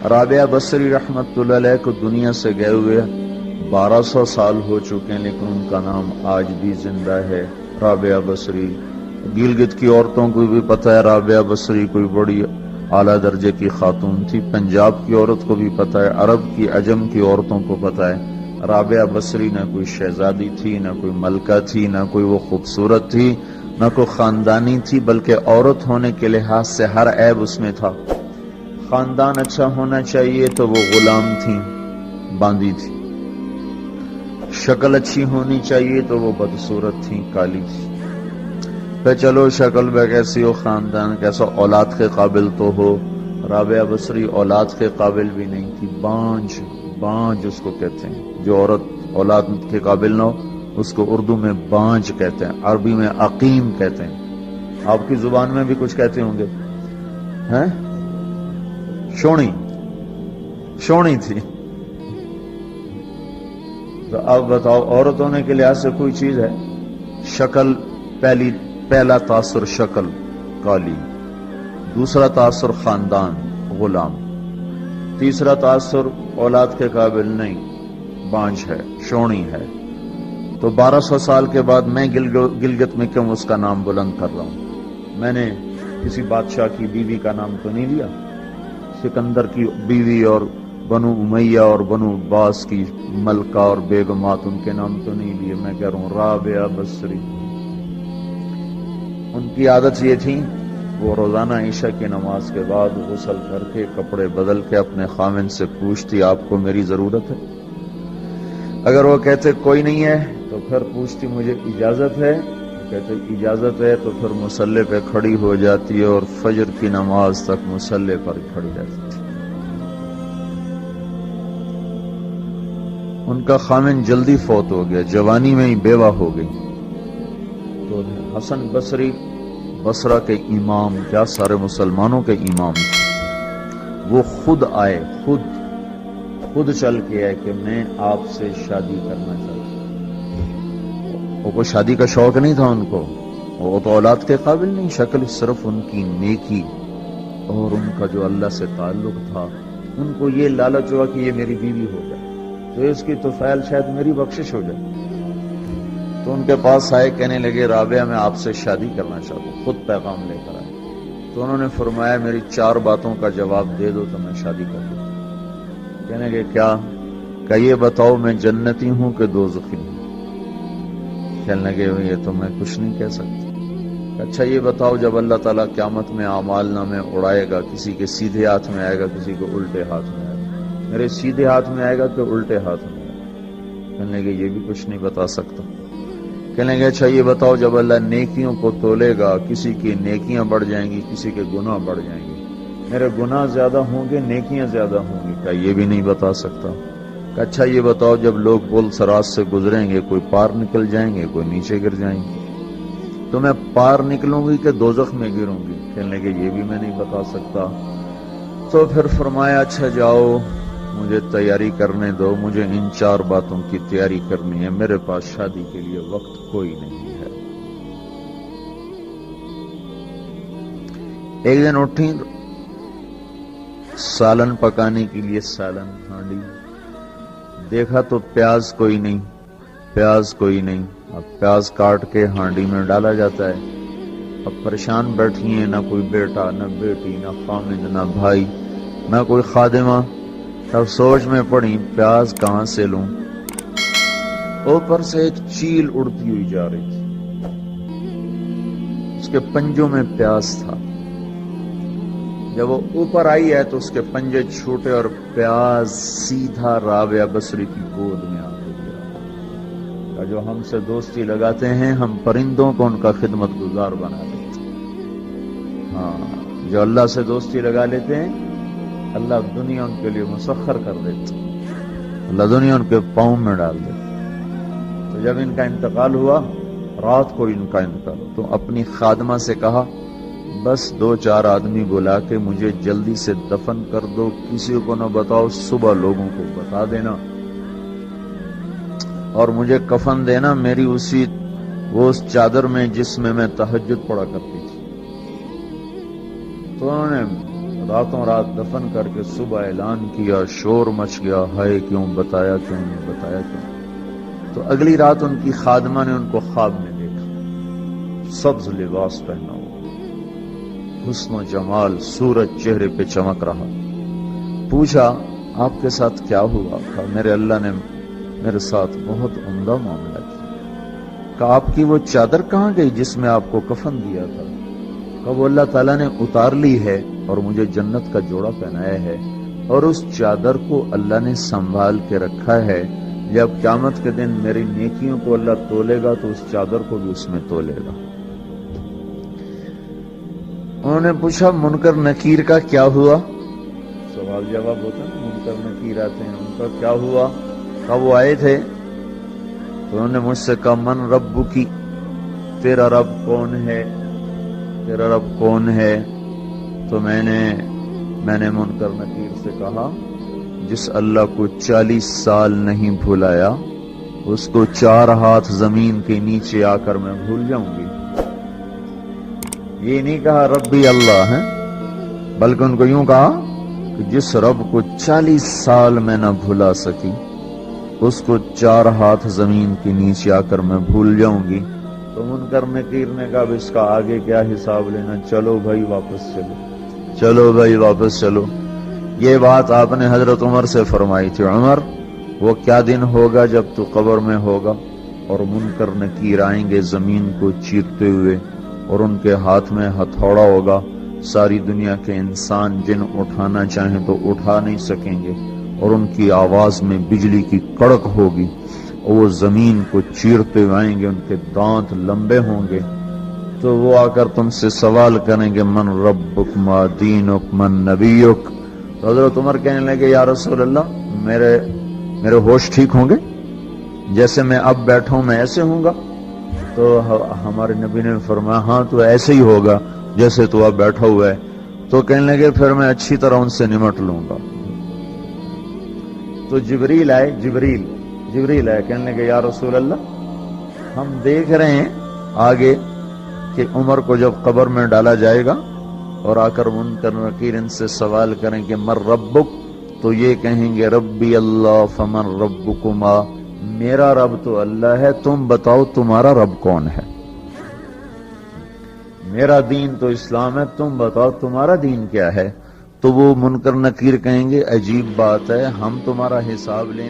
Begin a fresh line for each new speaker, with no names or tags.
رابعہ بصری رحمت اللہ علیہ کو دنیا سے گئے ہوئے 1200 سال ہو چکے ہیں، لیکن ان کا نام آج بھی زندہ ہے، رابعہ بصری۔ گلگت کی عورتوں کو بھی پتہ ہے رابعہ بصری کوئی بڑی اعلیٰ درجے کی خاتون تھی، پنجاب کی عورت کو بھی پتہ ہے، عرب کی عجم کی عورتوں کو پتہ ہے رابعہ بصری نہ کوئی شہزادی تھی، نہ کوئی ملکہ تھی، نہ کوئی وہ خوبصورت تھی، نہ کوئی خاندانی تھی، بلکہ عورت ہونے کے لحاظ سے ہر عیب اس میں تھا۔ خاندان اچھا ہونا چاہیے تو وہ غلام تھی، باندی تھی، شکل اچھی ہونی چاہیے تو وہ بدصورت تھی، کالی تھی۔ پہ چلو شکل بے کیسی ہو، خاندان کیسا، اولاد کے قابل تو ہو، رابعہ بصری اولاد کے قابل بھی نہیں تھی، بانج اس کو کہتے ہیں، جو عورت اولاد کے قابل نہ ہو اس کو اردو میں بانج کہتے ہیں، عربی میں عقیم کہتے ہیں، آپ کی زبان میں بھی کچھ کہتے ہوں گے، ہیں؟ شونی تھی۔ تو اب بتاؤ عورت ہونے کے لحاظ سے کوئی چیز ہے؟ شکل، پہلا تاثر شکل کالی، دوسرا تاثر خاندان غلام، تیسرا تاثر اولاد کے قابل نہیں، بانج ہے، شونی ہے۔ تو 1200 سال کے بعد میں گلگت میں کیوں اس کا نام بلند کر رہا ہوں؟ میں نے کسی بادشاہ کی بیوی کا نام تو نہیں لیا، سکندر کی بیوی اور بنو امیہ اور بنو عباس کی ملکہ اور بیگمات ان کے نام تو نہیں لیے، میں کہہ رہا ہوں رابعہ بصری۔ ان کی عادت یہ تھی وہ روزانہ عشاء کی نماز کے بعد غسل کر کے کپڑے بدل کے اپنے خاوند سے پوچھتی آپ کو میری ضرورت ہے؟ اگر وہ کہتے کوئی نہیں ہے تو پھر پوچھتی مجھے اجازت ہے؟ کہتے اجازت ہے تو پھر مصلی پہ کھڑی ہو جاتی ہے اور فجر کی نماز تک مصلی پر کھڑی رہتی تھی۔ ان کا خاوند جلدی فوت ہو گیا، جوانی میں ہی بیوہ ہو گئی، تو حسن بصری بصرہ کے امام، کیا سارے مسلمانوں کے امام تھے، وہ خود آئے، خود چل کے آئے کہ میں آپ سے شادی کرنا چاہتا ہوں۔ وہ کوئی شادی کا شوق نہیں تھا ان کو، وہ تو اولاد کے قابل نہیں، شکل صرف ان کی نیکی اور ان کا جو اللہ سے تعلق تھا، ان کو یہ لالچ ہوا کہ یہ میری بیوی ہو جائے تو اس کی طفیل شاید میری بخشش ہو جائے۔ تو ان کے پاس آئے، کہنے لگے رابعہ میں آپ سے شادی کرنا چاہتا ہوں، خود پیغام لے کر آئے۔ تو انہوں نے فرمایا میری 4 باتوں کا جواب دے دو تو میں شادی کر دوں۔ کہنے لگے کیا؟ کہ یہ بتاؤ میں جنتی ہوں کہ دوزخی ہوں؟ کہنے لگے یہ تو میں کچھ نہیں کہہ سکتا۔ اچھا یہ بتاؤ جب اللہ تعالیٰ قیامت میں اعمال نامے اڑائے گا، کسی کے سیدھے ہاتھ میں آئے گا، کسی کو الٹے ہاتھ میں آئے گا، میرے سیدھے ہاتھ میں آئے گا کہ الٹے ہاتھ میں آئے گا؟ کہنے لگے یہ بھی کچھ نہیں بتا سکتا۔ کہنے لگے اچھا یہ بتاؤ جب اللہ نیکیوں کو تولے گا، کسی کی نیکیاں بڑھ جائیں گی، کسی کے گناہ بڑھ جائیں گے، میرے گناہ زیادہ ہوں گے نیکیاں زیادہ ہوں گی؟ کہا یہ بھی نہیں بتا سکتا۔ کہ اچھا یہ بتاؤ جب لوگ پل صراط سے گزریں گے، کوئی پار نکل جائیں گے، کوئی نیچے گر جائیں گے، تو میں پار نکلوں گی کہ دوزخ میں گروں گی؟ کہنے لگے یہ بھی میں نہیں بتا سکتا۔ تو پھر فرمایا اچھا جاؤ مجھے تیاری کرنے دو، مجھے ان 4 باتوں کی تیاری کرنی ہے، میرے پاس شادی کے لیے وقت کوئی نہیں ہے۔ ایک دن اٹھی، سالن پکانے کے لیے سالن ہانڈی، دیکھا تو پیاز کوئی نہیں، اب پیاز کاٹ کے ہانڈی میں ڈالا جاتا ہے۔ اب پریشان بیٹھی ہیں، نہ کوئی بیٹا، نہ بیٹی، نہ خامد، نہ بھائی، نہ کوئی خادمہ۔ اب سوچ میں پڑی پیاز کہاں سے لوں؟ اوپر سے ایک چیل اڑتی ہوئی جا رہی تھی، اس کے پنجوں میں پیاز تھا۔ جب وہ اوپر آئی ہے تو اس کے پنجے چھوٹے اور پیاز سیدھا رابعہ بصری کی گود میں آ گیا۔ جو ہم سے دوستی لگاتے ہیں ہم پرندوں کو ان کا خدمت گزار بنا دیتے ہیں، ہاں جو اللہ سے دوستی لگا لیتے ہیں اللہ دنیا ان کے لیے مسخر کر دیتا، اللہ دنیا ان کے پاؤں میں ڈال دیتا۔ تو جب ان کا انتقال ہوا، رات کو ان کا انتقال، تو اپنی خادمہ سے کہا بس 2-4 آدمی بلا کے مجھے جلدی سے دفن کر دو، کسی کو نہ بتاؤ، صبح لوگوں کو بتا دینا، اور مجھے کفن دینا میری اس چادر میں جس میں میں تہجد پڑھا کرتی تھی۔ تو انہوں نے راتوں رات دفن کر کے صبح اعلان کیا، شور مچ گیا، ہائے کیوں بتایا، کیوں نہیں بتایا کیوں. تو اگلی رات ان کی خادمہ نے ان کو خواب میں دیکھا، سبز لباس پہنا ہوا، حسن و جمال، سورج چہرے پہ چمک رہا. پوچھا آپ کے ساتھ کیا ہوا؟ کہا میرے اللہ نے میرے ساتھ بہت عمدہ معاملہ کیا. کہا آپ کی وہ چادر کہاں گئی جس میں آپ کو کفن دیا تھا؟ کہا وہ اللہ تعالیٰ نے اتار لی ہے اور مجھے جنت کا جوڑا پہنایا ہے، اور اس چادر کو اللہ نے سنبھال کے رکھا ہے. جب قیامت کے دن میری نیکیوں کو اللہ تولے گا تو اس چادر کو بھی اس میں تولے گا. انہوں نے پوچھا منکر نکیر کا کیا ہوا؟ سوال جواب ہوتا ہے، منکر نکیر آتے ہیں، ان کا کیا ہوا؟ کہا وہ آئے تھے تو انہوں نے مجھ سے کہا من ربکی، تیرا رب کون ہے، تیرا رب کون ہے؟ تو میں نے منکر نکیر سے کہا جس اللہ کو 40 سال نہیں بھلایا اس کو 4 ہاتھ زمین کے نیچے آ کر میں بھول جاؤں گی. یہ نہیں کہا ربی اللہ ہے، بلکہ ان کو یوں کہا کہ جس رب کو 40 سال میں نہ بھلا سکی اس کو 4 ہاتھ زمین کے نیچے آ کر میں بھول جاؤں گی. تو منکر نکیر نے کہا اب اس کا آگے کیا حساب لینا، چلو بھائی واپس چلو، چلو بھائی واپس چلو. یہ بات آپ نے حضرت عمر سے فرمائی تھی، عمر وہ کیا دن ہوگا جب تو قبر میں ہوگا اور منکر نکیر آئیں گے زمین کو چیرتے ہوئے اور ان کے ہاتھ میں ہتھوڑا ہوگا، ساری دنیا کے انسان جن اٹھانا چاہیں تو اٹھا نہیں سکیں گے، اور ان کی آواز میں بجلی کی کڑک ہوگی اور وہ زمین کو چیرتے ہوئے آئیں گے، ان کے دانت لمبے ہوں گے. تو وہ آ کر تم سے سوال کریں گے من ربک ما دینک من نبیک. تو حضرت عمر کہنے لگے یا رسول اللہ میرے ہوش ٹھیک ہوں گے، جیسے میں اب بیٹھا ہوں میں ایسے ہوں گا؟ تو ہمارے نبی نے فرمایا ہاں تو ایسے ہی ہوگا جیسے تو اب بیٹھا ہوا ہے. تو کہنے لگے پھر میں اچھی طرح ان سے نمٹ لوں گا. تو جبریل آئے، جبریل آئے، کہنے لگے یا رسول اللہ ہم دیکھ رہے ہیں آگے کہ عمر کو جب قبر میں ڈالا جائے گا اور آ کر منکر نکیر ان سے سوال کریں کہ من ربک، تو یہ کہیں گے ربی اللہ فمن ربکما، میرا رب تو اللہ ہے، تم بتاؤ تمہارا رب کون ہے. میرا دین تو اسلام ہے، تم بتاؤ تمہارا دین کیا ہے. تو وہ منکر نکیر کہیں گے عجیب بات ہے، ہم تمہارا حساب لیں